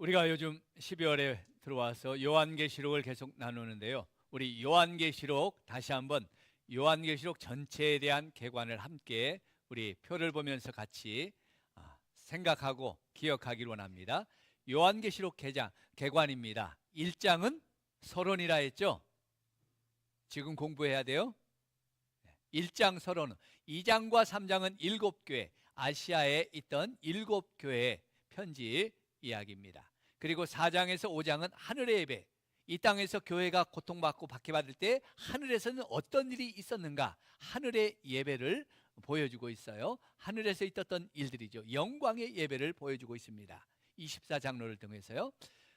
우리가 요즘 12월에 들어와서 요한계시록을 계속 나누는데요. 우리 요한계시록 다시 한번 요한계시록 전체에 대한 개관을 함께 우리 표를 보면서 같이 생각하고 기억하기를 원합니다. 요한계시록 개관입니다. 1장은 서론이라 했죠. 지금 공부해야 돼요. 1장 서론은 2장과 3장은 7교회, 아시아에 있던 7교회 편지 이야기입니다. 그리고 4장에서 5장은 하늘의 예배, 이 땅에서 교회가 고통받고 박해받을 때 하늘에서는 어떤 일이 있었는가, 하늘의 예배를 보여주고 있어요. 하늘에서 있었던 일들이죠. 영광의 예배를 보여주고 있습니다. 24장로를 통해서요.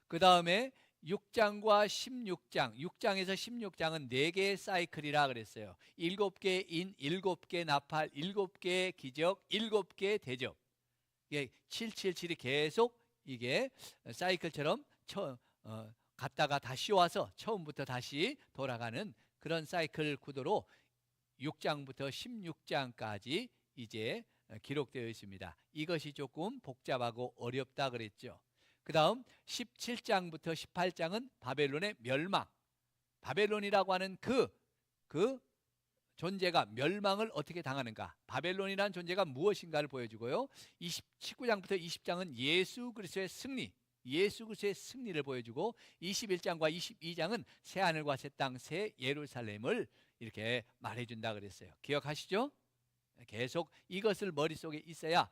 그 다음에 6장과 16장, 6장에서 16장은 4개의 사이클이라 그랬어요. 7개의 인, 7개의 나팔, 7개의 기적, 7개의 대접. 이게 777이 계속 이게 사이클처럼 갔다가 다시 와서 처음부터 다시 돌아가는 그런 사이클 구도로 6장부터 16장까지 이제 기록되어 있습니다. 이것이 조금 복잡하고 어렵다 그랬죠. 그 다음 17장부터 18장은 바벨론의 멸망, 바벨론이라고 하는 그 존재가 멸망을 어떻게 당하는가, 바벨론이라는 존재가 무엇인가를 보여주고요. 19장부터 20장은 예수 그리스도의 승리, 예수 그리스도의 승리를 보여주고, 21장과 22장은 새 하늘과 새 땅, 새 예루살렘을 이렇게 말해준다 그랬어요. 기억하시죠? 계속 이것을 머릿속에 있어야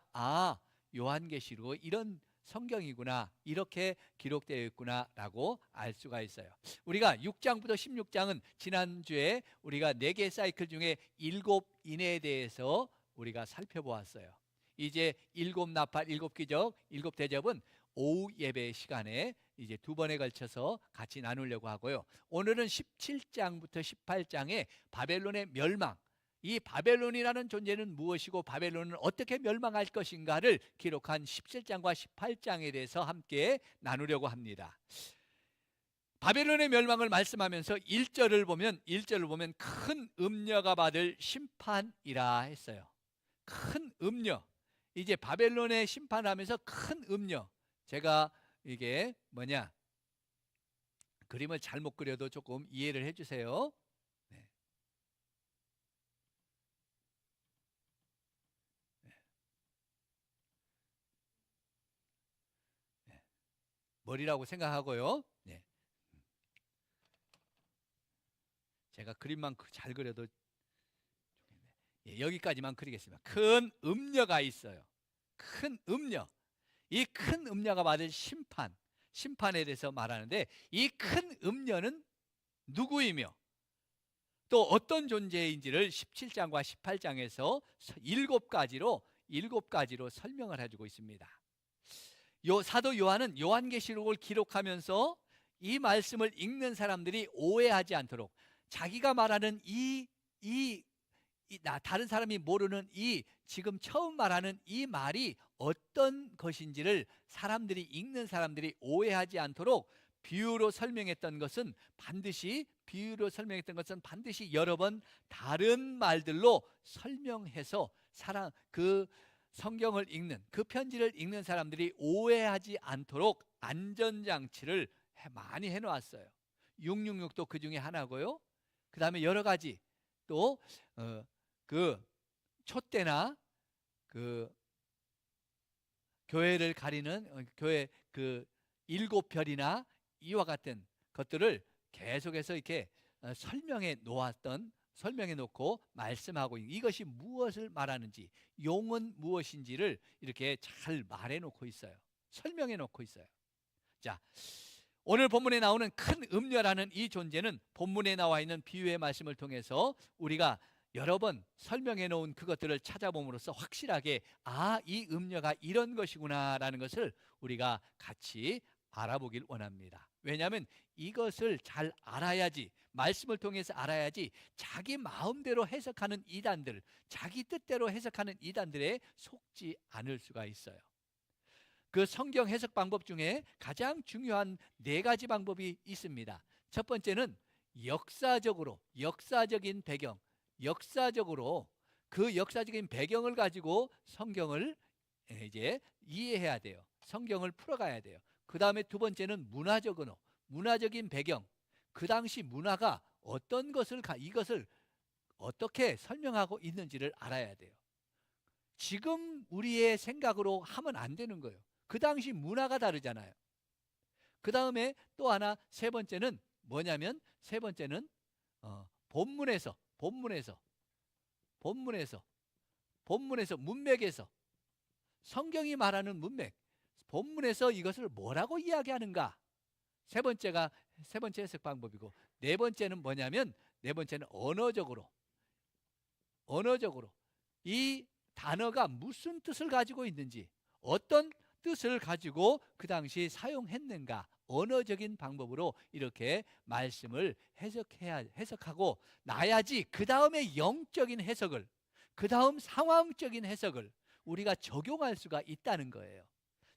요한계시록 이런 성경이구나, 이렇게 기록되어 있구나 라고 알 수가 있어요. 우리가 6장부터 16장은 지난주에 우리가 4개 사이클 중에 7인에 대해서 우리가 살펴보았어요. 이제 7나팔, 7기적, 7대접은 오후 예배 시간에 이제 2번에 걸쳐서 같이 나누려고 하고요. 오늘은 17장부터 18장의 바벨론의 멸망, 이 바벨론이라는 존재는 무엇이고 바벨론은 어떻게 멸망할 것인가를 기록한 17장과 18장에 대해서 함께 나누려고 합니다. 바벨론의 멸망을 말씀하면서 1절을 보면 큰 음녀가 받을 심판이라 했어요. 큰 음녀. 이제 바벨론의 심판을 하면서 큰 음녀. 제가 이게 그림을 잘못 그려도 조금 이해를 해주세요. 머리라고 생각하고요. 제가 그림만 잘 그려도 여기까지만 그리겠습니다. 큰 음녀가 있어요. 큰 음녀. 이 큰 음녀가 받을 심판에 대해서 말하는데, 이 큰 음녀는 누구이며 또 어떤 존재인지를 17장과 18장에서 7가지로 설명을 해주고 있습니다. 사도 요한은 요한계시록을 기록하면서 이 말씀을 읽는 사람들이 오해하지 않도록, 자기가 말하는 다른 사람이 모르는 지금 처음 말하는 이 말이 어떤 것인지를 읽는 사람들이 오해하지 않도록 비유로 설명했던 것은 반드시 여러 번 다른 말들로 설명해서 그 성경을 읽는, 그 편지를 읽는 사람들이 오해하지 않도록 안전장치를 많이 해놓았어요. 666도 그 중에 하나고요. 그 다음에 여러 가지 또 그 촛대나 그 교회를 가리는 교회 그 7별이나 이와 같은 것들을 계속해서 이렇게 설명해 놓고 말씀하고, 이것이 무엇을 말하는지, 용은 무엇인지를 이렇게 잘 말해 놓고 있어요. 설명해 놓고 있어요. 자, 오늘 본문에 나오는 큰 음녀라는 이 존재는 본문에 나와 있는 비유의 말씀을 통해서 우리가 여러 번 설명해 놓은 그것들을 찾아봄으로써 확실하게 이 음녀가 이런 것이구나 라는 것을 우리가 같이 알아보길 원합니다. 왜냐하면 이것을 잘 알아야지, 말씀을 통해서 알아야지 자기 마음대로 해석하는 이단들, 자기 뜻대로 해석하는 이단들에 속지 않을 수가 있어요. 그 성경 해석 방법 중에 가장 중요한 4가지 방법이 있습니다. 첫 번째는 역사적인 배경, 그 역사적인 배경을 가지고 성경을 이제 이해해야 돼요. 성경을 풀어가야 돼요. 그 다음에 두 번째는 문화적 언어, 문화적인 배경. 그 당시 문화가 어떤 것을 이것을 어떻게 설명하고 있는지를 알아야 돼요. 지금 우리의 생각으로 하면 안 되는 거예요. 그 당시 문화가 다르잖아요. 그 다음에 또 하나, 세 번째는 뭐냐면, 세 번째는 본문에서 문맥에서, 성경이 말하는 문맥, 본문에서 이것을 뭐라고 이야기하는가. 세 번째 해석 방법이고, 네 번째는 뭐냐면, 네 번째는 언어적으로 이 단어가 무슨 뜻을 가지고 있는지, 어떤 뜻을 가지고 그 당시 사용했는가, 언어적인 방법으로 이렇게 말씀을 해석하고 나야지 그 다음에 영적인 해석을, 그 다음 상황적인 해석을 우리가 적용할 수가 있다는 거예요.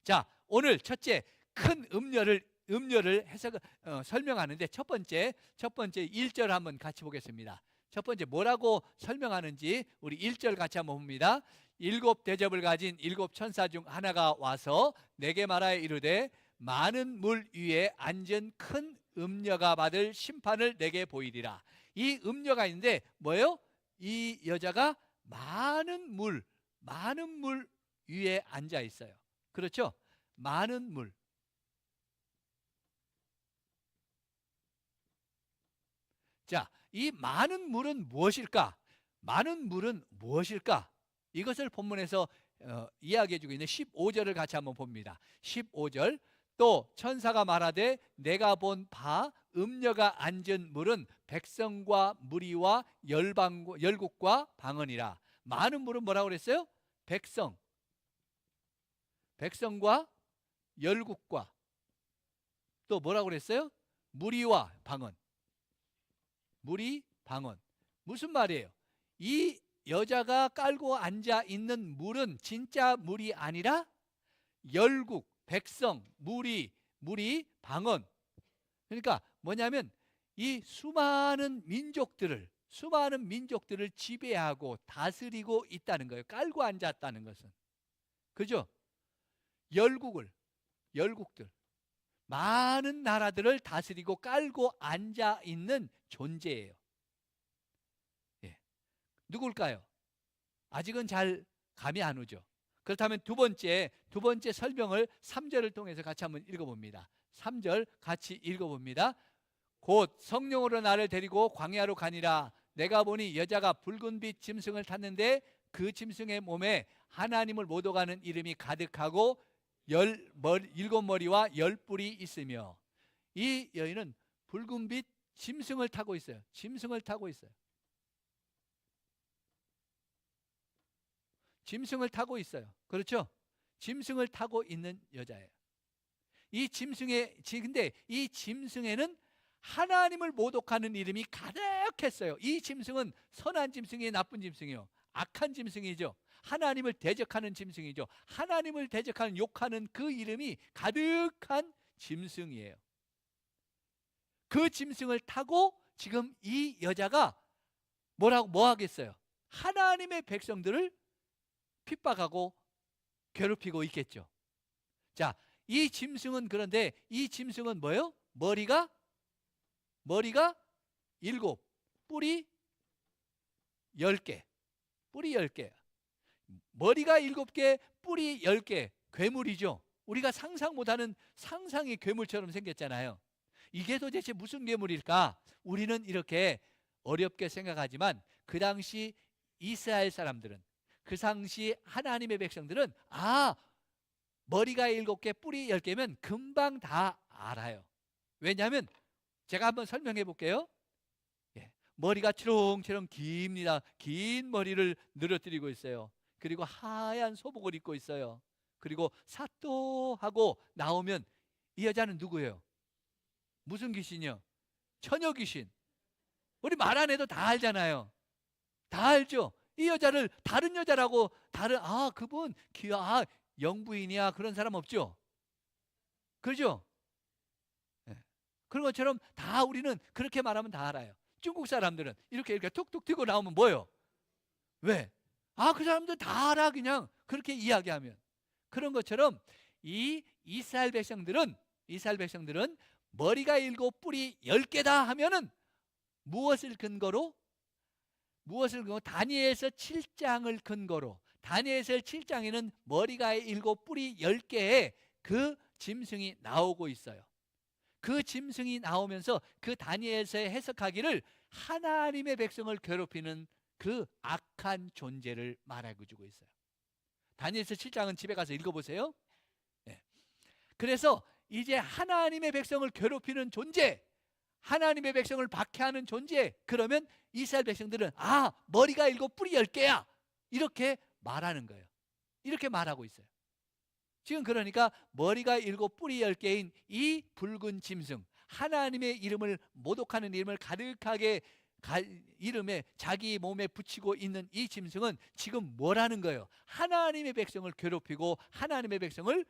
자, 오늘 첫째 큰 음료를 설명하는데, 첫 번째 1절 한번 같이 보겠습니다. 첫 번째 뭐라고 설명하는지 우리 1절 같이 한번 봅니다. 일곱 대접을 가진 일곱 천사 중 하나가 와서 내게 말하여 이르되 많은 물 위에 앉은 큰 음녀가 받을 심판을 내게 보이리라. 이 음녀가 있는데 뭐예요? 이 여자가 많은 물 위에 앉아 있어요. 그렇죠? 많은 물. 자, 이 많은 물은 무엇일까? 많은 물은 무엇일까? 이것을 본문에서 이야기해주고 있는 15절을 같이 한번 봅니다. 15절, 또 천사가 말하되 내가 본 바 음녀가 앉은 물은 백성과 무리와 열국과 방언이라. 많은 물은 뭐라고 그랬어요? 백성과 열국과, 또 뭐라고 그랬어요? 무리와 방언. 무리, 방언. 무슨 말이에요? 이 여자가 깔고 앉아 있는 물은 진짜 물이 아니라 열국, 백성, 무리, 방언. 그러니까 뭐냐면 이 수많은 민족들을 지배하고 다스리고 있다는 거예요. 깔고 앉았다는 것은. 그죠? 열국들, 많은 나라들을 다스리고 깔고 앉아 있는 존재예요. 예. 누굴까요? 아직은 잘 감이 안 오죠. 그렇다면 두 번째 설명을 3절을 통해서 같이 한번 읽어봅니다. 3절 같이 읽어봅니다. 곧 성령으로 나를 데리고 광야로 가니라. 내가 보니 여자가 붉은 빛 짐승을 탔는데 그 짐승의 몸에 하나님을 모독하는 이름이 가득하고 일곱 머리와 열 뿔이 있으며, 이 여인은 붉은 빛 짐승을 타고 있어요. 짐승을 타고 있어요. 그렇죠? 짐승을 타고 있는 여자예요. 근데 이 짐승에는 하나님을 모독하는 이름이 가득했어요. 이 짐승은 선한 짐승이에요, 나쁜 짐승이에요? 악한 짐승이죠. 하나님을 대적하는 짐승이죠. 하나님을 대적하는, 욕하는 그 이름이 가득한 짐승이에요. 그 짐승을 타고 지금 이 여자가 뭐 하겠어요? 하나님의 백성들을 핍박하고 괴롭히고 있겠죠. 자, 이 짐승은, 그런데 이 짐승은 뭐예요? 머리가 7, 뿔이 10개. 머리가 7개, 뿔이 10개. 괴물이죠. 우리가 상상 못하는 상상의 괴물처럼 생겼잖아요. 이게 도대체 무슨 괴물일까? 우리는 이렇게 어렵게 생각하지만 그 당시 이스라엘 사람들은, 그 당시 하나님의 백성들은 머리가 7개, 뿔이 10개면 금방 다 알아요. 왜냐하면 제가 한번 설명해 볼게요. 머리가 치렁치렁 깁니다. 긴 머리를 늘어뜨리고 있어요. 그리고 하얀 소복을 입고 있어요. 그리고 사또하고 나오면 이 여자는 누구예요? 무슨 귀신이요? 처녀 귀신. 우리 말 안 해도 다 알잖아요. 다 알죠? 이 여자를 다른 여자라고, 그분 영부인이야, 그런 사람 없죠? 그렇죠? 그런 것처럼 다 우리는 그렇게 말하면 다 알아요. 중국 사람들은 이렇게 툭툭 튀고 나오면 뭐예요? 왜? 그 사람들 다 알아, 그냥 그렇게 이야기하면. 그런 것처럼 이 이스라엘 백성들은 이스라엘 백성들은 머리가 7 뿔이 10개다 하면은 무엇을 근거로? 다니엘서 7장을 근거로. 다니엘서 7장에는 머리가 7 뿔이 10개의 그 짐승이 나오고 있어요. 그 짐승이 나오면서 그 다니엘서의 해석하기를 하나님의 백성을 괴롭히는 그 악한 존재를 말하고 주고 있어요. 다니엘서 7장은 집에 가서 읽어보세요. 네. 그래서 이제 하나님의 백성을 괴롭히는 존재, 하나님의 백성을 박해하는 존재, 그러면 이스라엘 백성들은 머리가 7 뿔이 10개야 이렇게 말하는 거예요. 이렇게 말하고 있어요. 지금 그러니까 머리가 7 뿔이 10개인 이 붉은 짐승, 하나님의 이름을 모독하는 이름을 가득하게 이름에 자기 몸에 붙이고 있는 이 짐승은 지금 뭐라는 거예요? 하나님의 백성을 괴롭히고 하나님의 백성을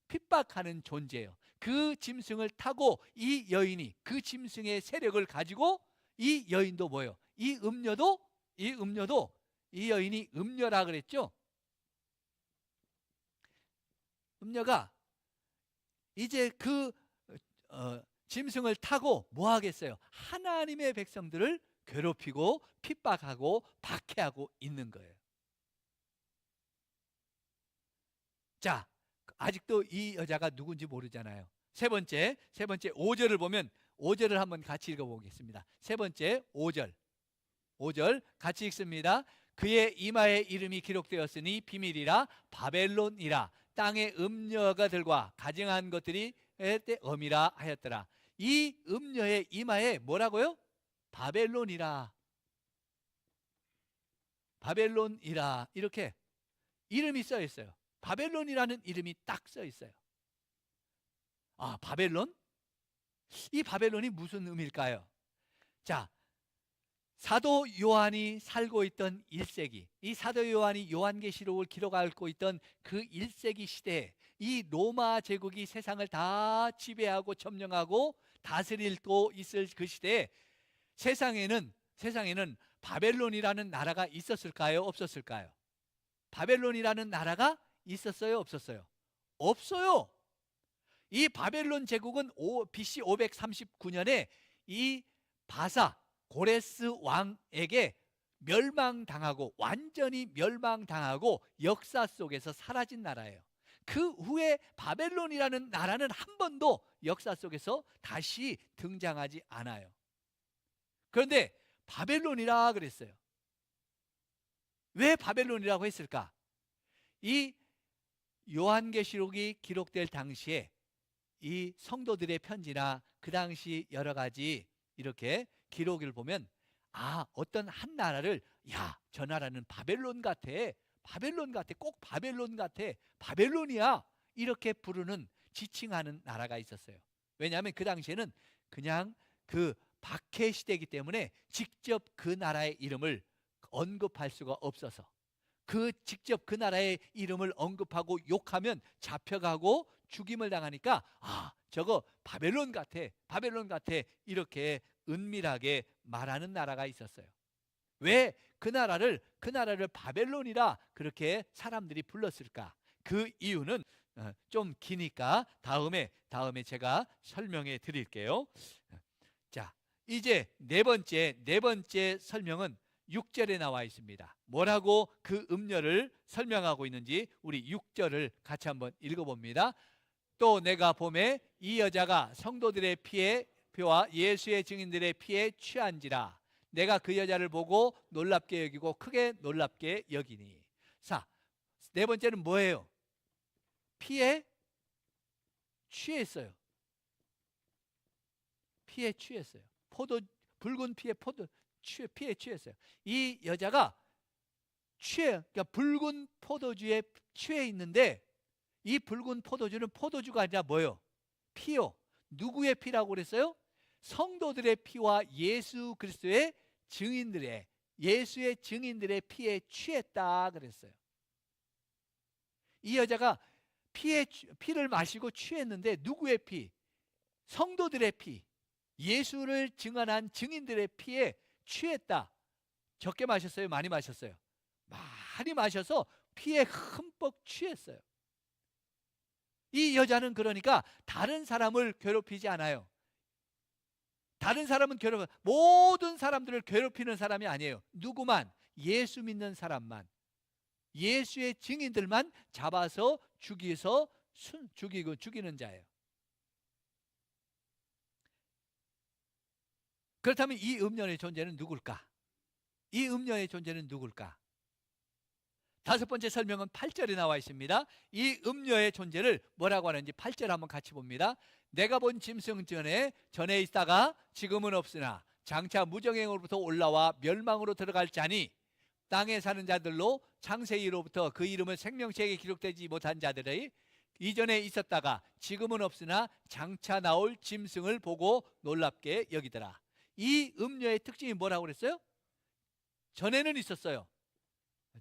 핍박하는 존재예요. 그 짐승을 타고 이 여인이 그 짐승의 세력을 가지고 이 여인도 뭐예요? 이 여인이 음녀라 그랬죠? 음녀가 이제 그 짐승을 타고 뭐 하겠어요? 하나님의 백성들을 괴롭히고 핍박하고 박해하고 있는 거예요. 자, 아직도 이 여자가 누군지 모르잖아요. 세 번째 5절을 보면 5절을 한번 같이 읽어보겠습니다. 세 번째 5절 같이 읽습니다. 그의 이마에 이름이 기록되었으니 비밀이라 바벨론이라 땅의 음녀가들과 가증한 것들이 엄이라 하였더라. 이 음녀의 이마에 뭐라고요? 바벨론이라 이렇게 이름이 써 있어요. 바벨론이라는 이름이 딱 써 있어요. 바벨론? 이 바벨론이 무슨 의미일까요? 자, 사도 요한이 살고 있던 1세기, 이 사도 요한이 요한계시록을 기록하고 있던 그 1세기 시대에 이 로마 제국이 세상을 다 지배하고 점령하고 다스리고 있을 그 시대에 세상에는 바벨론이라는 나라가 있었을까요? 없었을까요? 바벨론이라는 나라가 있었어요? 없었어요? 없어요. 이 바벨론 제국은 BC 539년에 이 바사 고레스 왕에게 멸망당하고 완전히 멸망당하고 역사 속에서 사라진 나라예요. 그 후에 바벨론이라는 나라는 한 번도 역사 속에서 다시 등장하지 않아요. 그런데 바벨론이라 그랬어요. 왜 바벨론이라고 했을까? 이 요한계시록이 기록될 당시에 이 성도들의 편지나 그 당시 여러 가지 이렇게 기록을 보면 어떤 한 나라를 저 나라는 바벨론 같아, 꼭 바벨론 같아, 바벨론이야 이렇게 부르는 지칭하는 나라가 있었어요. 왜냐하면 그 당시에는 그냥 그 박해 시대이기 때문에 직접 그 나라의 이름을 언급할 수가 없어서 직접 그 나라의 이름을 언급하고 욕하면 잡혀가고 죽임을 당하니까 저거 바벨론 같아 이렇게 은밀하게 말하는 나라가 있었어요. 왜 그 나라를 바벨론이라 그렇게 사람들이 불렀을까? 그 이유는 좀 기니까 다음에 제가 설명해 드릴게요. 자, 이제 네 번째 설명은 6절에 나와 있습니다. 뭐라고 그 음녀를 설명하고 있는지 우리 6절을 같이 한번 읽어봅니다. 또 내가 보매 이 여자가 성도들의 피와 예수의 증인들의 피에 취한지라. 내가 그 여자를 보고 놀랍게 여기고 크게 놀랍게 여기니. 자, 네 번째는 뭐예요? 피에 취했어요. 피에 취했어요. 붉은 피에 피에 취했어요. 이 여자가 그러니까 붉은 포도주에 취해 있는데 이 붉은 포도주는 포도주가 아니라 뭐예요? 피요. 누구의 피라고 그랬어요? 성도들의 피와 예수 그리스도의 예수의 증인들의 피에 취했다 그랬어요. 이 여자가 피를 마시고 취했는데 누구의 피? 성도들의 피, 예수를 증언한 증인들의 피에 취했다. 적게 마셨어요? 많이 마셨어요? 많이 마셔서 피에 흠뻑 취했어요. 이 여자는 그러니까 다른 사람을 괴롭히지 않아요. 다른 사람은 모든 사람들을 괴롭히는 사람이 아니에요. 누구만? 예수 믿는 사람만, 예수의 증인들만 잡아서 죽이는 자예요. 그렇다면 이 음녀의 존재는 누굴까? 이 음녀의 존재는 누굴까? 다섯 번째 설명은 8절에 나와 있습니다. 이 음녀의 존재를 뭐라고 하는지 8절 한번 같이 봅니다. 내가 본 짐승 전에 있다가 지금은 없으나 장차 무정행으로부터 올라와 멸망으로 들어갈 자니 땅에 사는 자들로 창세기로부터 그 이름은 생명책에 기록되지 못한 자들의 이전에 있었다가 지금은 없으나 장차 나올 짐승을 보고 놀랍게 여기더라. 이 음녀의 특징이 뭐라고 그랬어요? 전에는 있었어요.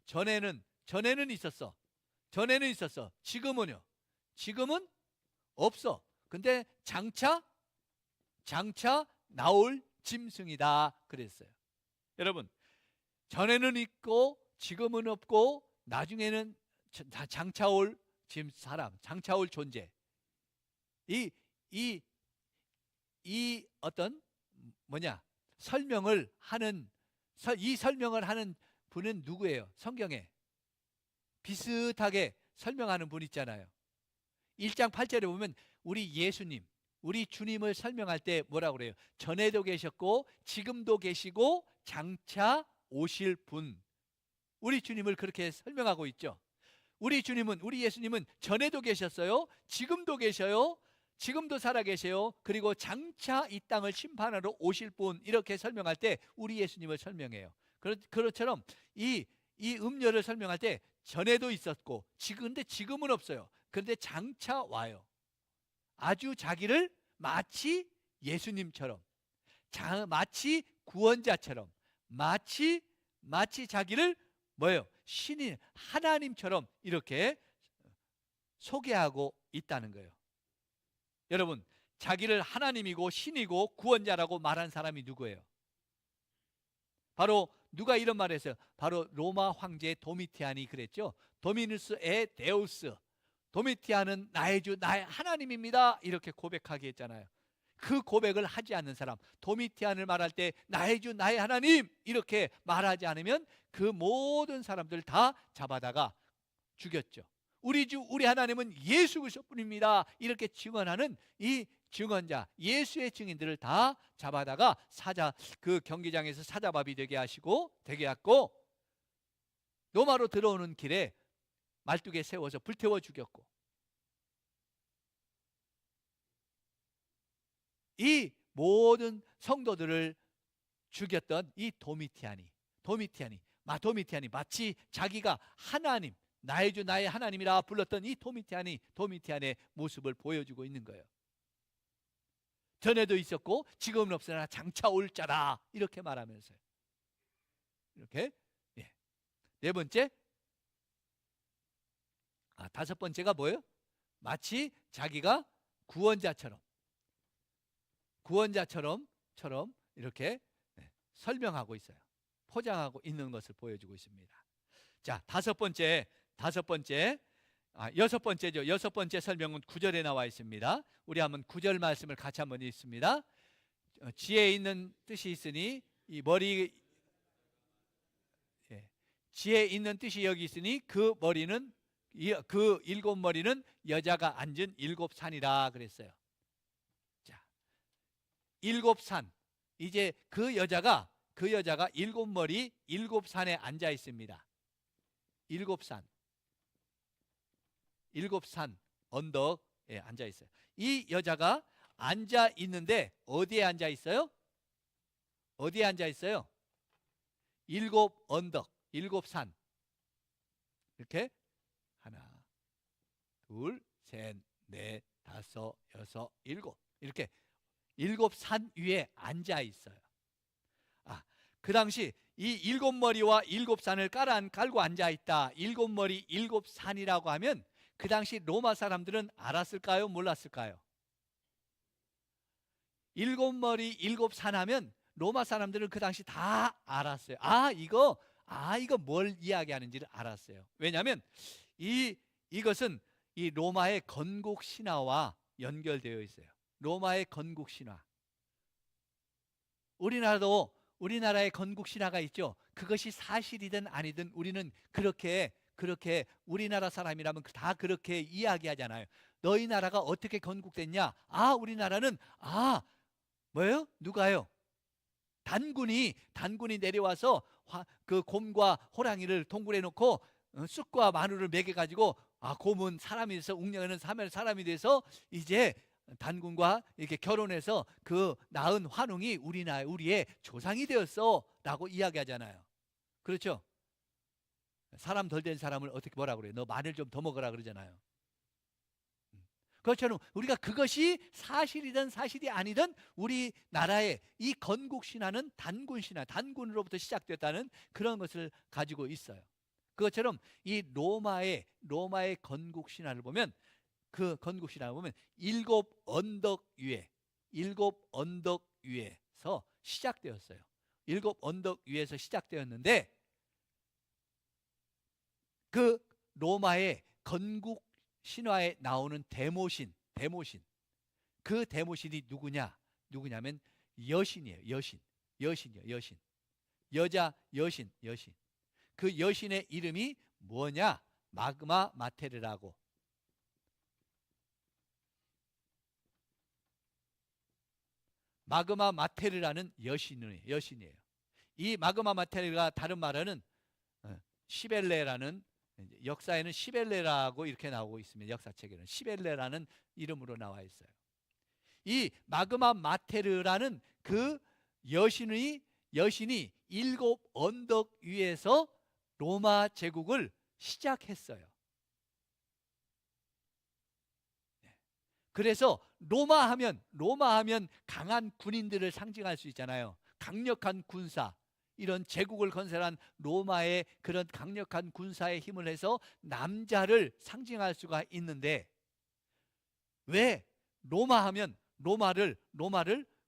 전에는 있었어. 지금은요? 지금은 없어. 근데 장차 나올 짐승이다 그랬어요. 여러분, 전에는 있고 지금은 없고 나중에는 장차 올 사람, 장차 올 존재. 이 어떤 설명을 하는 분은 누구예요? 성경에 비슷하게 설명하는 분 있잖아요. 1장 8절에 보면 우리 예수님, 우리 주님을 설명할 때 뭐라고 그래요? 전에도 계셨고 지금도 계시고 장차 오실 분. 우리 주님을 그렇게 설명하고 있죠. 우리 예수님은 전에도 계셨어요. 지금도 계셔요. 지금도 살아 계세요. 그리고 장차 이 땅을 심판하러 오실 분, 이렇게 설명할 때 우리 예수님을 설명해요. 그것처럼 이 음료를 설명할 때 전에도 있었고 근데 지금은 없어요. 그런데 장차 와요. 아주 자기를 마치 예수님처럼, 마치 구원자처럼, 마치 자기를 신인 하나님처럼 이렇게 소개하고 있다는 거예요. 여러분, 자기를 하나님이고 신이고 구원자라고 말한 사람이 누구예요? 바로 누가 이런 말을 했어요? 바로 로마 황제 도미티안이 그랬죠. 도미누스 에 데우스, 도미티안은 나의 주 나의 하나님입니다, 이렇게 고백하게 했잖아요. 그 고백을 하지 않는 사람, 도미티안을 말할 때 나의 주 나의 하나님 이렇게 말하지 않으면 그 모든 사람들 다 잡아다가 죽였죠. 우리 주 우리 하나님은 예수 그리스도뿐입니다, 이렇게 증언하는 이 증언자, 예수의 증인들을 다 잡아다가 그 경기장에서 사자밥이 되게 했고, 로마로 들어오는 길에 말뚝에 세워서 불태워 죽였고, 이 모든 성도들을 죽였던 이 도미티안이 마치 자기가 하나님, 나의 주 나의 하나님이라 불렀던 이 도미티안의 모습을 보여주고 있는 거예요. 전에도 있었고 지금은 없으나 장차 올 자라, 이렇게 말하면서요. 이렇게. 네 번째, 다섯 번째가 뭐예요? 마치 자기가 구원자처럼 이렇게 설명하고 있어요. 포장하고 있는 것을 보여주고 있습니다. 자, 여섯 번째 설명은 9절에 나와 있습니다. 우리 한번 9절 말씀을 같이 한번 읽습니다. 지혜에 있는 뜻이 있으니 지혜에 있는 뜻이 여기 있으니 그 일곱 머리는 여자가 앉은 일곱 산이라 그랬어요. 자, 일곱 산. 이제 그 여자가 일곱 머리 일곱 산에 앉아 있습니다. 일곱 산 언덕에 앉아 있어요. 이 여자가 앉아 있는데 어디에 앉아 있어요? 일곱 언덕, 일곱 산. 이렇게 하나, 둘, 셋, 넷, 다섯, 여섯, 일곱, 이렇게 일곱 산 위에 앉아 있어요. 그 당시 이 일곱 머리와 일곱 산을 깔고 앉아 있다, 일곱 머리 일곱 산이라고 하면 그 당시 로마 사람들은 알았을까요? 몰랐을까요? 일곱 머리 일곱 산 하면 로마 사람들은 그 당시 다 알았어요. 이거 뭘 이야기하는지를 알았어요. 왜냐하면 이것은 이 로마의 건국 신화와 연결되어 있어요. 로마의 건국 신화. 우리나라도 우리나라의 건국 신화가 있죠. 그것이 사실이든 아니든 우리는 그렇게 우리나라 사람이라면 다 그렇게 이야기하잖아요. 너희 나라가 어떻게 건국됐냐? 아, 우리나라는 뭐예요? 누가요? 단군이 내려와서 그 곰과 호랑이를 동굴에 놓고 쑥과 마늘을 먹여 가지고 곰은 사람이 돼서 웅령이는 사람이 돼서 이제 단군과 이렇게 결혼해서 그 낳은 환웅이 우리의 조상이 되었어라고 이야기하잖아요. 그렇죠? 사람 덜 된 사람을 어떻게 뭐라 그래요? 너 마늘 좀 더 먹어라 그러잖아요. 그것처럼 우리가 그것이 사실이든 사실이 아니든 우리나라의 이 건국 신화는 단군 신화, 단군으로부터 시작됐다는 그런 것을 가지고 있어요. 그것처럼 이 로마의 건국 신화를 보면 그 건국 신화를 보면 일곱 언덕 위에서 시작되었어요. 일곱 언덕 위에서 시작되었는데 그 로마의 건국 신화에 나오는 데모신 그 데모신이 누구냐면 여신이에요. 여신. 여자 여신. 그 여신의 이름이 뭐냐? 마그마 마테르라고. 마그마 마테르라는 여신이에요. 이 마그마 마테르가 다른 말로는 시벨레라는, 역사에는 시벨레라고 이렇게 나오고 있습니다. 역사책에는 시벨레라는 이름으로 나와 있어요. 이 마그마 마테르라는 그 여신이 일곱 언덕 위에서 로마 제국을 시작했어요. 그래서 로마 하면 강한 군인들을 상징할 수 있잖아요. 강력한 군사, 이런 제국을 건설한 로마의 그런 강력한 군사의 힘을 해서 남자를 상징할 수가 있는데, 왜 로마 하면 로마를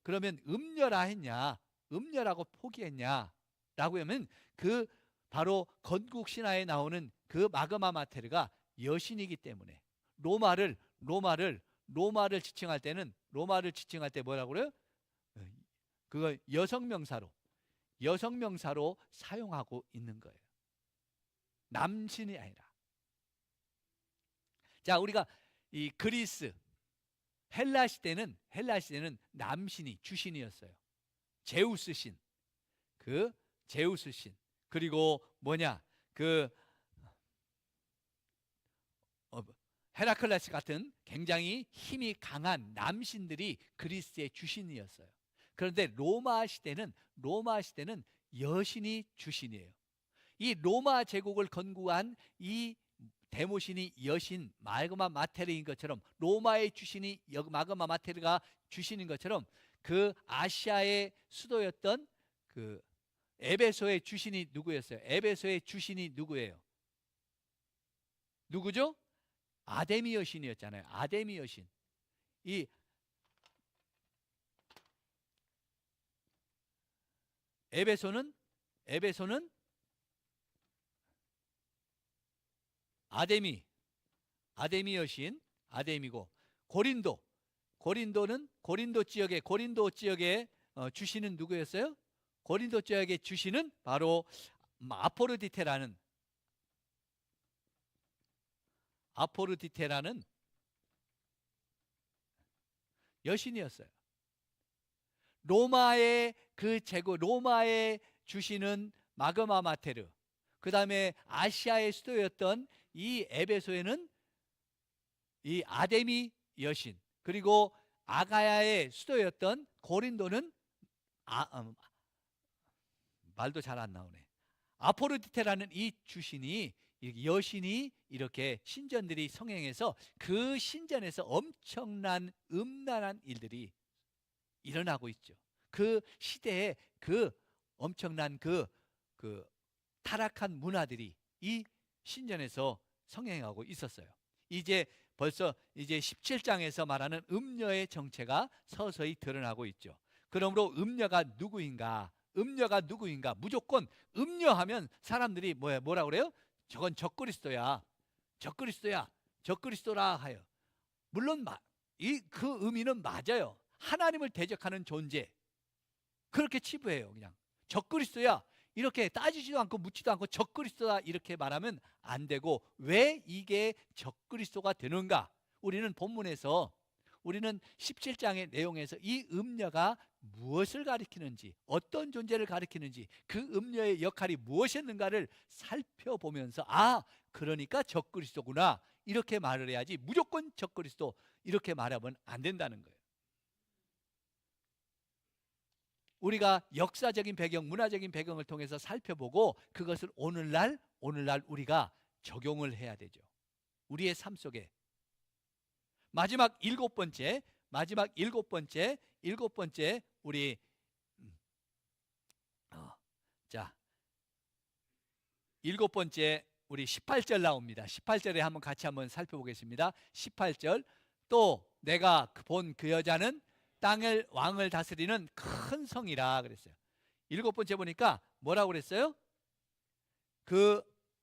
그러면 음녀라 했냐, 음녀라고 포기했냐 라고 하면 그 바로 건국 신화에 나오는 그 마그마 마테르가 여신이기 때문에 로마를 지칭할 때 뭐라고 그래요? 그거 여성명사로 사용하고 있는 거예요. 남신이 아니라. 자, 우리가 이 그리스 헬라 시대는 남신이 주신이었어요. 제우스 신. 그리고 헤라클레스 같은 굉장히 힘이 강한 남신들이 그리스의 주신이었어요. 그런데 로마 시대는 여신이 주신이에요. 이 로마 제국을 건국한 이 데모신이 여신 마그마 마테르인 것처럼, 로마의 주신이 마그마 마테르가 주신인 것처럼, 그 아시아의 수도였던 그 에베소의 주신이 누구였어요? 에베소의 주신이 누구예요? 누구죠? 아데미 여신이었잖아요. 아데미 여신. 이 에베소는 아데미 여신, 아데미고, 고린도는 고린도 지역의 주신은 누구였어요? 고린도 지역의 주신은 바로 아포르디테라는 여신이었어요. 로마의 주신은 마그마 마테르, 그 다음에 아시아의 수도였던 이 에베소에는 이 아데미 여신, 그리고 아가야의 수도였던 고린도는 말도 잘 안 나오네. 아포르디테라는 이 여신이 이렇게 신전들이 성행해서 그 신전에서 엄청난 음란한 일들이 일어나고 있죠. 그 시대에 그 엄청난 그 타락한 문화들이 이 신전에서 성행하고 있었어요. 벌써 17장에서 말하는 음녀의 정체가 서서히 드러나고 있죠. 그러므로 음녀가 누구인가? 무조건 음녀하면 사람들이 뭐라 그래요? 저건 적그리스도야. 적그리스도라 하여. 물론 그 의미는 맞아요. 하나님을 대적하는 존재, 그렇게 치부해요. 그냥 적그리스도야 이렇게 따지지도 않고 묻지도 않고 적그리스도다 이렇게 말하면 안 되고, 왜 이게 적그리스도가 되는가? 우리는 본문에서, 우리는 17장의 내용에서 이 음녀가 무엇을 가리키는지, 어떤 존재를 가리키는지, 그 음녀의 역할이 무엇이었는가를 살펴보면서 그러니까 적그리스도구나 이렇게 말을 해야지, 무조건 적그리스도 이렇게 말하면 안 된다는 거예요. 우리가 역사적인 배경, 문화적인 배경을 통해서 살펴보고 그것을 오늘날 우리가 적용을 해야 되죠. 우리의 삶 속에. 마지막 일곱 번째 우리 일곱 번째 우리 18절 나옵니다. 18절에 한번 같이 한번 살펴보겠습니다. 18절, 또 내가 본 그 여자는 땅을 왕을 다스리는 큰 성이라 그랬어요. 일곱 번째 보니까 뭐라고 그랬어요?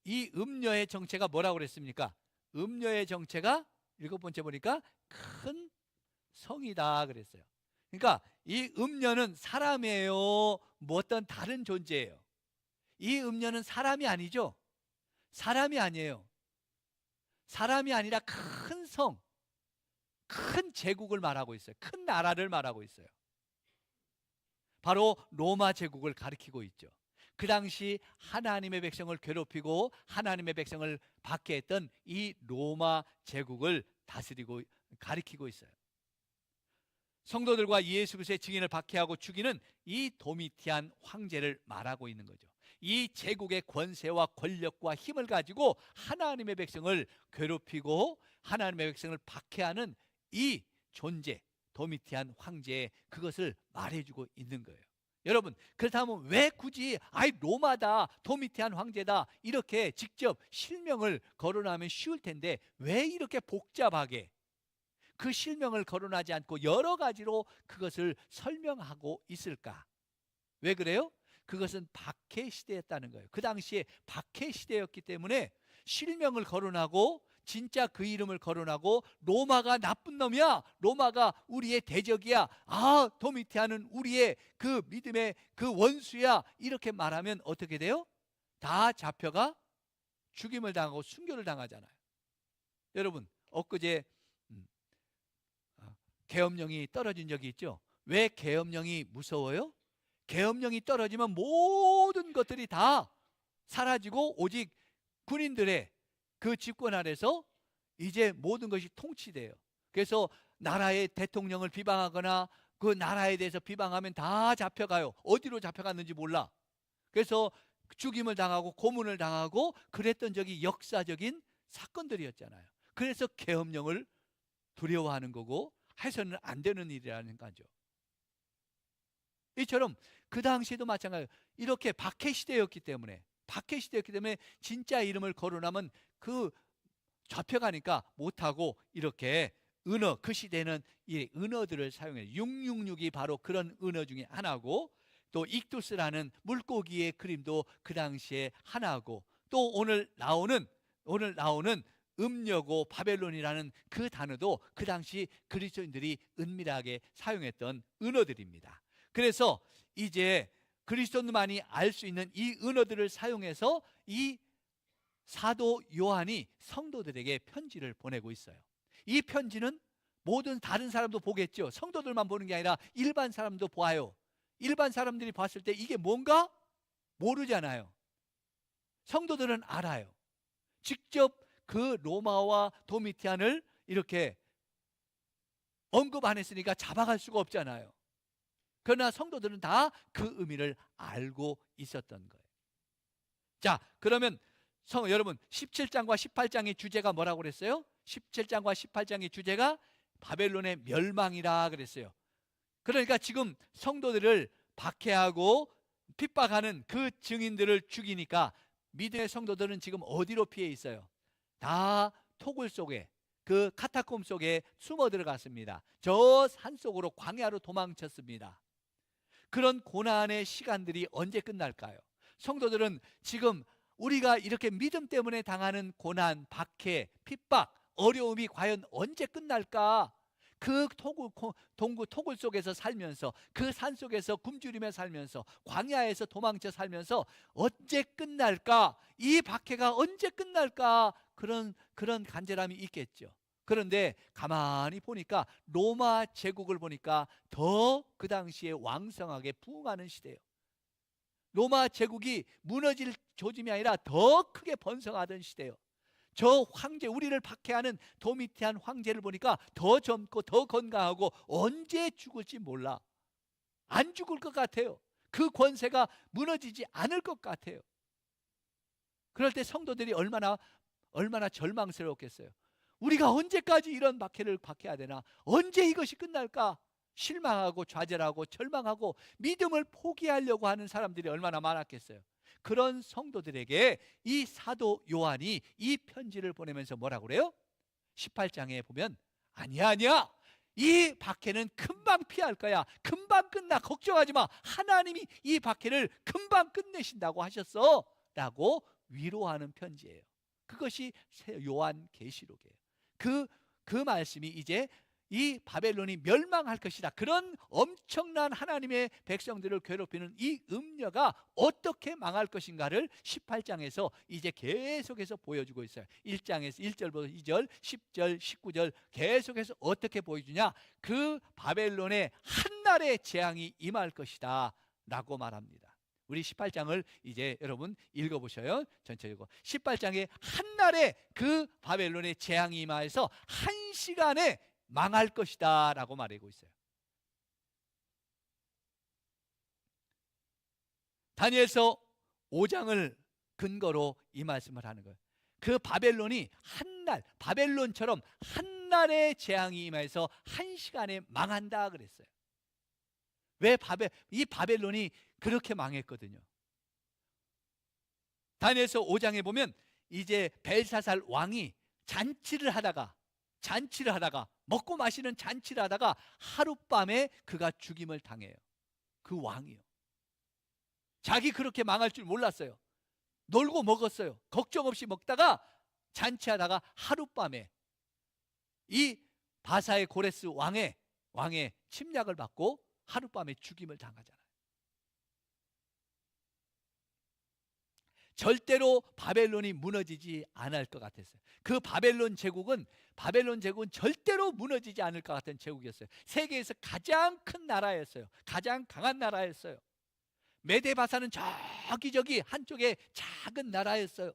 이 음녀의 정체가 뭐라고 그랬습니까? 음녀의 정체가 일곱 번째 보니까 큰 성이다 그랬어요. 그러니까 이 음녀는 사람이에요, 뭐 어떤 다른 존재예요? 이 음녀는 사람이 아니죠. 사람이 아니에요. 사람이 아니라 큰 성, 큰 제국을 말하고 있어요. 큰 나라를 말하고 있어요. 바로 로마 제국을 가리키고 있죠. 그 당시 하나님의 백성을 괴롭히고 하나님의 백성을 박해했던 이 로마 제국을 다스리고 가리키고 있어요. 성도들과 예수 그리스도의 증인을 박해하고 죽이는 이 도미티안 황제를 말하고 있는 거죠. 이 제국의 권세와 권력과 힘을 가지고 하나님의 백성을 괴롭히고 하나님의 백성을 박해하는 이 존재, 도미티안 황제의 그것을 말해주고 있는 거예요. 여러분, 그렇다면 왜 굳이 로마다, 도미티안 황제다 이렇게 직접 실명을 거론하면 쉬울 텐데 왜 이렇게 복잡하게 그 실명을 거론하지 않고 여러 가지로 그것을 설명하고 있을까? 왜 그래요? 그것은 박해 시대였다는 거예요. 그 당시에 박해 시대였기 때문에 실명을 거론하고 진짜 그 이름을 거론하고 로마가 나쁜 놈이야, 로마가 우리의 대적이야, 도미티안은 우리의 그 믿음의 그 원수야 이렇게 말하면 어떻게 돼요? 다 잡혀가 죽임을 당하고 순교를 당하잖아요. 여러분, 엊그제 계엄령이 떨어진 적이 있죠. 왜 계엄령이 무서워요? 계엄령이 떨어지면 모든 것들이 다 사라지고 오직 군인들의 그 집권 아래서 이제 모든 것이 통치돼요. 그래서 나라의 대통령을 비방하거나 그 나라에 대해서 비방하면 다 잡혀가요. 어디로 잡혀갔는지 몰라. 그래서 죽임을 당하고 고문을 당하고 그랬던 적이 역사적인 사건들이었잖아요. 그래서 계엄령을 두려워하는 거고 해서는 안 되는 일이라는 거죠. 이처럼 그 당시에도 마찬가지예요. 이렇게 박해 시대였기 때문에 진짜 이름을 거론하면 그 잡혀가니까 못하고 이렇게 은어, 그 시대는 이 은어들을 사용해요. 666이 바로 그런 은어 중에 하나고, 또 익두스라는 물고기의 그림도 그 당시에 하나고, 또 오늘 나오는 음녀고 바벨론이라는 그 단어도 그 당시 그리스도인들이 은밀하게 사용했던 은어들입니다. 그래서 이제 그리스도인만이 알 수 있는 이 은어들을 사용해서 이 사도 요한이 성도들에게 편지를 보내고 있어요. 이 편지는 모든 다른 사람도 보겠죠. 성도들만 보는 게 아니라 일반 사람도 봐요. 일반 사람들이 봤을 때 이게 뭔가 모르잖아요. 성도들은 알아요. 직접 그 로마와 도미티안을 이렇게 언급 안 했으니까 잡아갈 수가 없잖아요. 그러나 성도들은 다 그 의미를 알고 있었던 거예요. 자, 그러면 여러분 17장과 18장의 주제가 뭐라고 그랬어요? 17장과 18장의 주제가 바벨론의 멸망이라 그랬어요. 그러니까 지금 성도들을 박해하고 핍박하는 그 증인들을 죽이니까 믿음의 성도들은 지금 어디로 피해 있어요? 다 토굴 속에, 그 카타콤 속에 숨어 들어갔습니다. 저 산속으로, 광야로 도망쳤습니다. 그런 고난의 시간들이 언제 끝날까요? 성도들은 지금 우리가 이렇게 믿음 때문에 당하는 고난, 박해, 핍박, 어려움이 과연 언제 끝날까? 그 동구 토굴 속에서 살면서, 그 산 속에서 굶주리며 살면서, 광야에서 도망쳐 살면서 언제 끝날까? 이 박해가 언제 끝날까? 그런 간절함이 있겠죠. 그런데 가만히 보니까 로마 제국을 보니까 더 그 당시에 왕성하게 부흥하는 시대예요. 로마 제국이 무너질 조짐이 아니라 더 크게 번성하던 시대예요. 저 황제, 우리를 박해하는 도미티안 황제를 보니까 더 젊고 더 건강하고 언제 죽을지 몰라. 안 죽을 것 같아요. 그 권세가 무너지지 않을 것 같아요. 그럴 때 성도들이 얼마나 절망스러웠겠어요. 우리가 언제까지 이런 박해를 박해야 되나? 언제 이것이 끝날까? 실망하고 좌절하고 절망하고 믿음을 포기하려고 하는 사람들이 얼마나 많았겠어요. 그런 성도들에게 이 사도 요한이 이 편지를 보내면서 뭐라고 그래요? 18장에 보면 아니야, 이 박해는 금방 피할 거야. 금방 끝나. 걱정하지 마. 하나님이 이 박해를 금방 끝내신다고 하셨어 라고 위로하는 편지예요. 그것이 요한계시록이에요. 그 말씀이 이제 이 바벨론이 멸망할 것이다. 그런 엄청난 하나님의 백성들을 괴롭히는 이 음녀가 어떻게 망할 것인가를 18장에서 이제 계속해서 보여주고 있어요. 1장에서 1절부터 2절, 10절, 19절 계속해서 어떻게 보여주냐? 그 바벨론의 한날의 재앙이 임할 것이다 라고 말합니다. 우리 18장을 이제 여러분 읽어보셔요. 전체 읽어. 18장에 한날에 그 바벨론의 재앙이 임하여서 한 시간에 망할 것이다 라고 말하고 있어요. 다니엘서 5장을 근거로 이 말씀을 하는 거예요. 그 바벨론이 한날, 바벨론처럼 한날의 재앙이 임하여서 한 시간에 망한다 그랬어요. 왜 이 바벨론이 그렇게 망했거든요. 다니엘서 5장에 보면 이제 벨사살 왕이 잔치를 하다가 먹고 마시는 잔치를 하다가 하룻밤에 그가 죽임을 당해요. 그 왕이요. 자기 그렇게 망할 줄 몰랐어요. 놀고 먹었어요. 걱정 없이 먹다가 잔치하다가 하룻밤에 이 바사의 고레스 왕의 침략을 받고 하룻밤에 죽임을 당하잖아요. 절대로 바벨론이 무너지지 않을 것 같았어요. 그 바벨론 제국은 절대로 무너지지 않을 것 같은 제국이었어요. 세계에서 가장 큰 나라였어요. 가장 강한 나라였어요. 메데바사는 저기 한쪽에 작은 나라였어요.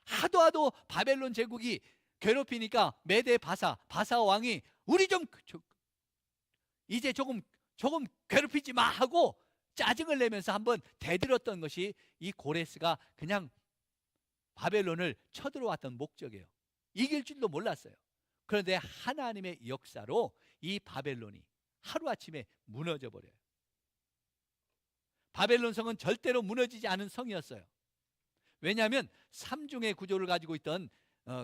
하도 바벨론 제국이 괴롭히니까 메데바사 왕이 우리 좀 이제 조금 괴롭히지 마 하고 짜증을 내면서 한번 대들었던 것이 이 고레스가 그냥 바벨론을 쳐들어왔던 목적이에요. 이길 줄도 몰랐어요. 그런데 하나님의 역사로 이 바벨론이 하루아침에 무너져 버려요. 바벨론 성은 절대로 무너지지 않은 성이었어요. 왜냐하면 삼중의 구조를 가지고 있던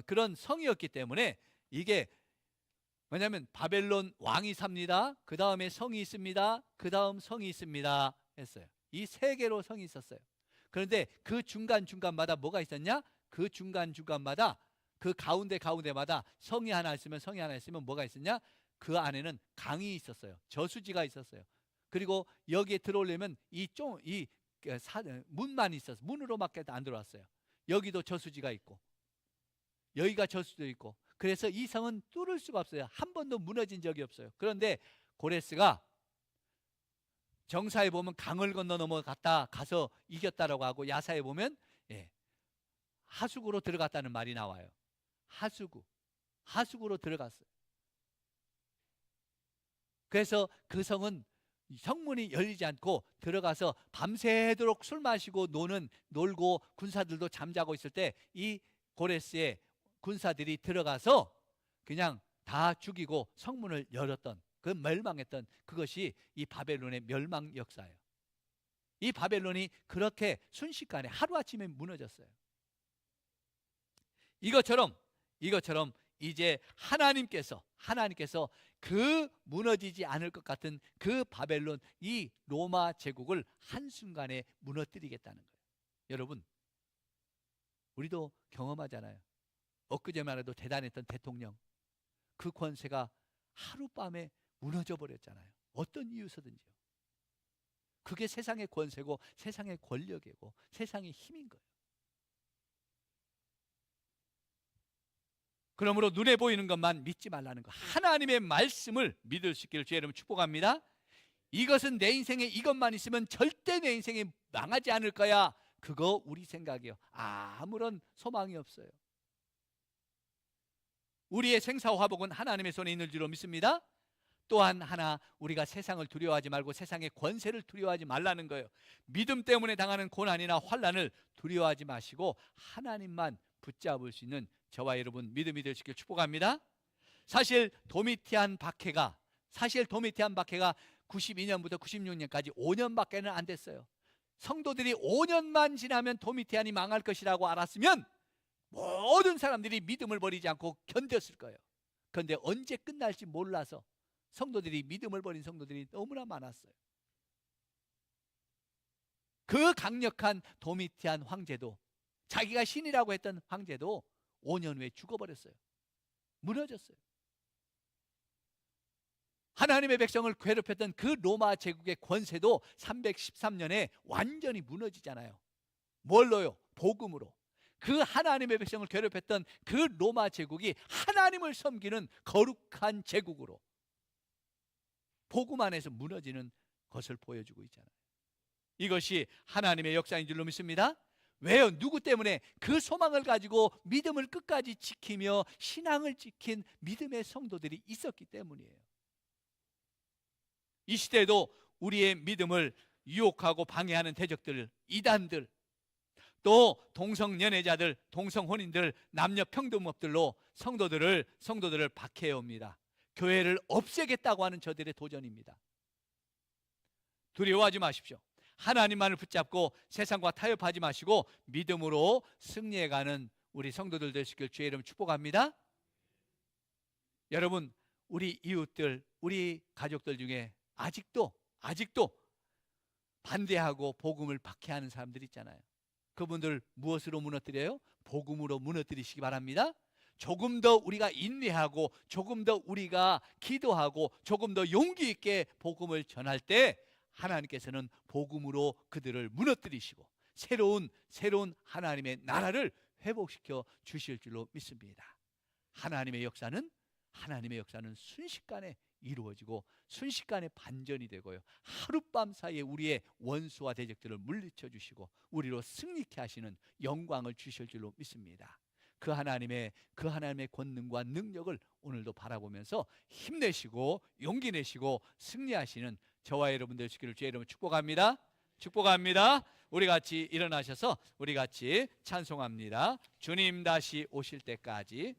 그런 성이었기 때문에 이게 왜냐하면 바벨론 왕이 삽니다. 그 다음에 성이 있습니다. 그 다음 성이 있습니다 했어요. 이 세 개로 성이 있었어요. 그런데 그 중간마다 뭐가 있었냐? 그 중간마다 그 가운데마다 성이 하나 있으면 뭐가 있었냐? 그 안에는 강이 있었어요. 저수지가 있었어요. 그리고 여기에 들어오려면 문만 있었어요. 문으로밖에 안 들어왔어요. 여기도 저수지가 있고 여기가 저수지도 있고 그래서 이 성은 뚫을 수가 없어요. 한 번도 무너진 적이 없어요. 그런데 고레스가 정사에 보면 강을 건너 가서 이겼다라고 하고 야사에 보면 하수구로 들어갔다는 말이 나와요. 하수구로 들어갔어요. 그래서 그 성은 성문이 열리지 않고 들어가서 밤새도록 술 마시고 놀고 군사들도 잠자고 있을 때 이 고레스의 군사들이 들어가서 그냥 다 죽이고 성문을 열었던 그 멸망했던 그것이 이 바벨론의 멸망 역사예요. 이 바벨론이 그렇게 순식간에 하루아침에 무너졌어요. 이것처럼 이제 하나님께서 그 무너지지 않을 것 같은 그 바벨론 이 로마 제국을 한순간에 무너뜨리겠다는 거예요. 여러분 우리도 경험하잖아요. 엊그제만 해도 대단했던 대통령, 그 권세가 하룻밤에 무너져 버렸잖아요. 어떤 이유서든지요. 그게 세상의 권세고 세상의 권력이고 세상의 힘인 거예요. 그러므로 눈에 보이는 것만 믿지 말라는 거. 하나님의 말씀을 믿을 수 있기를 주의 이름으로 축복합니다. 이것은 내 인생에 이것만 있으면 절대 내 인생이 망하지 않을 거야. 그거 우리 생각이에요. 아무런 소망이 없어요. 우리의 생사와 화복은 하나님의 손에 있는 줄로 믿습니다. 또한 하나, 우리가 세상을 두려워하지 말고 세상의 권세를 두려워하지 말라는 거예요. 믿음 때문에 당하는 고난이나 환난을 두려워하지 마시고 하나님만 붙잡을 수 있는 저와 여러분 믿음이 되시길 축복합니다. 사실 도미티안 박해가 92년부터 96년까지 5년밖에는 안 됐어요. 성도들이 5년만 지나면 도미티안이 망할 것이라고 알았으면 모든 사람들이 믿음을 버리지 않고 견뎠을 거예요. 그런데 언제 끝날지 몰라서 성도들이, 믿음을 버린 성도들이 너무나 많았어요. 그 강력한 도미티안 황제도, 자기가 신이라고 했던 황제도 5년 후에 죽어버렸어요. 무너졌어요. 하나님의 백성을 괴롭혔던 그 로마 제국의 권세도 313년에 완전히 무너지잖아요. 뭘로요? 복음으로. 그 하나님의 백성을 괴롭혔던 그 로마 제국이 하나님을 섬기는 거룩한 제국으로 복음 안에서 무너지는 것을 보여주고 있잖아요. 이것이 하나님의 역사인 줄로 믿습니다. 왜요? 누구 때문에? 그 소망을 가지고 믿음을 끝까지 지키며 신앙을 지킨 믿음의 성도들이 있었기 때문이에요. 이 시대에도 우리의 믿음을 유혹하고 방해하는 대적들, 이단들, 또 동성연애자들, 동성혼인들, 남녀평등법들로 성도들을 박해옵니다. 교회를 없애겠다고 하는 저들의 도전입니다. 두려워하지 마십시오. 하나님만을 붙잡고 세상과 타협하지 마시고 믿음으로 승리해가는 우리 성도들 되시길 주의 이름 축복합니다. 여러분, 우리 이웃들, 우리 가족들 중에 아직도 반대하고 복음을 박해하는 사람들 있잖아요. 그분들 무엇으로 무너뜨려요? 복음으로 무너뜨리시기 바랍니다. 조금 더 우리가 인내하고 조금 더 우리가 기도하고 조금 더 용기 있게 복음을 전할 때 하나님께서는 복음으로 그들을 무너뜨리시고 새로운 하나님의 나라를 회복시켜 주실 줄로 믿습니다. 하나님의 역사는 순식간에 이루어지고 순식간에 반전이 되고요. 하룻밤 사이에 우리의 원수와 대적들을 물리쳐 주시고 우리로 승리케 하시는 영광을 주실 줄로 믿습니다. 그 하나님의 권능과 능력을 오늘도 바라보면서 힘내시고 용기 내시고 승리하시는 저와 여러분들 되시기를 주의 이름으로 축복합니다. 축복합니다. 우리 같이 일어나셔서 우리 같이 찬송합니다. 주님 다시 오실 때까지.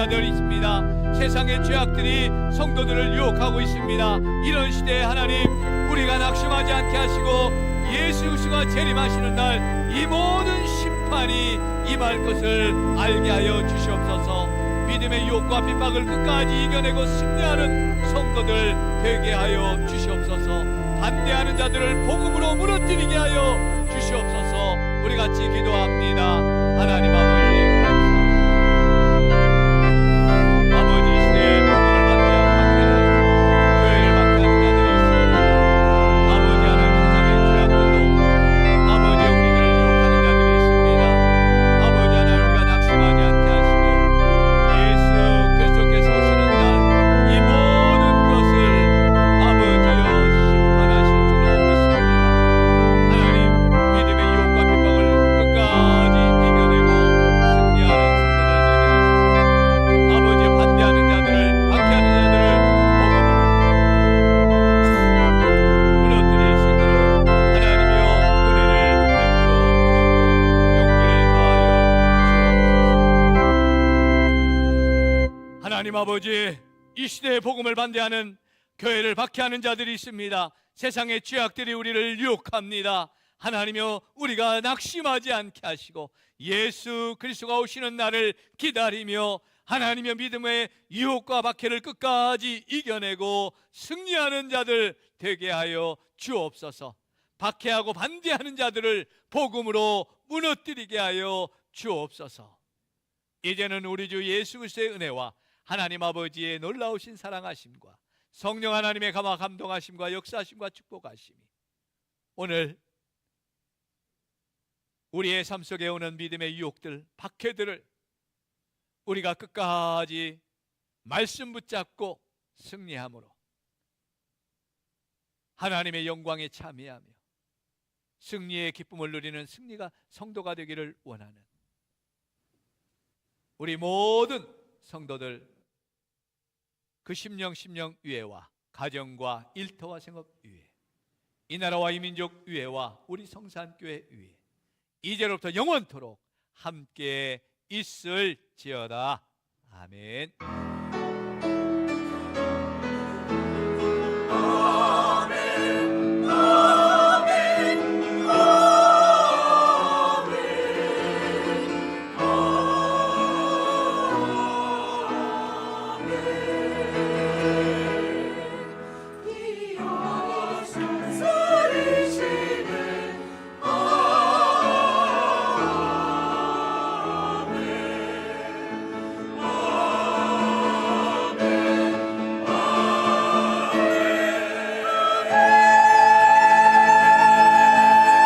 자들이 있습니다. 세상의 죄악들이 성도들을 유혹하고 있습니다. 이런 시대에 하나님, 우리가 낙심하지 않게 하시고 예수 그리스도가 재림하시는 날 이 모든 심판이 임할 것을 알게 하여 주시옵소서. 믿음의 유혹과 핍박을 끝까지 이겨내고 승리하는 성도들 되게 하여 주시옵소서. 반대하는 자들을 복음으로 무너뜨리게 하여 주시옵소서. 우리 같이 기도합니다. 하나님 아버지, 아버지, 이 시대에 복음을 반대하고 박해를, 교회를 박해하는 자들이 있습니다. 아버지, 하나님, 세상의 죄악들로 아버지, 우리를 유혹하는 자들이 있습니다. 아버지, 하나님, 우리가 낙심하지 않게 하시고 예수 그리스도께서 오시는 날 이 모든 것을 아버지여 심판하실 줄로 믿습니다. 하나님, 믿음의 유혹과 핍박을 끝까지 이겨내고 승리하는 성도들 되게 하시고 아버지, 반대하는 자들을, 박해하는 자들을 복음으로 무너뜨릴 수 있도록 하나님이여 은혜를 베풀어 주시고 용기를 더하여 주옵소서. 하나님 아버지, 이 시대의 복음을 반대하는, 교회를 박해하는 자들이 있습니다. 세상의 죄악들이 우리를 유혹합니다. 하나님이여, 우리가 낙심하지 않게 하시고 예수 그리스도가 오시는 날을 기다리며 하나님의 믿음의 유혹과 박해를 끝까지 이겨내고 승리하는 자들 되게 하여 주옵소서. 박해하고 반대하는 자들을 복음으로 무너뜨리게 하여 주옵소서. 이제는 우리 주 예수 그리스도의 은혜와 하나님 아버지의 놀라우신 사랑하심과 성령 하나님의 감화 감동하심과 역사하심과 축복하심이 오늘 우리의 삶 속에 오는 믿음의 유혹들, 박해들을 우리가 끝까지 말씀 붙잡고 승리함으로 하나님의 영광에 참여하며 승리의 기쁨을 누리는 승리가 성도가 되기를 원하는 우리 모든 성도들, 그 심령 위에와 가정과 일터와 생업 위에, 이 나라와 이 민족 위에와 우리 성산교회 위에 이제로부터 영원토록 함께 있을지어다. 아멘.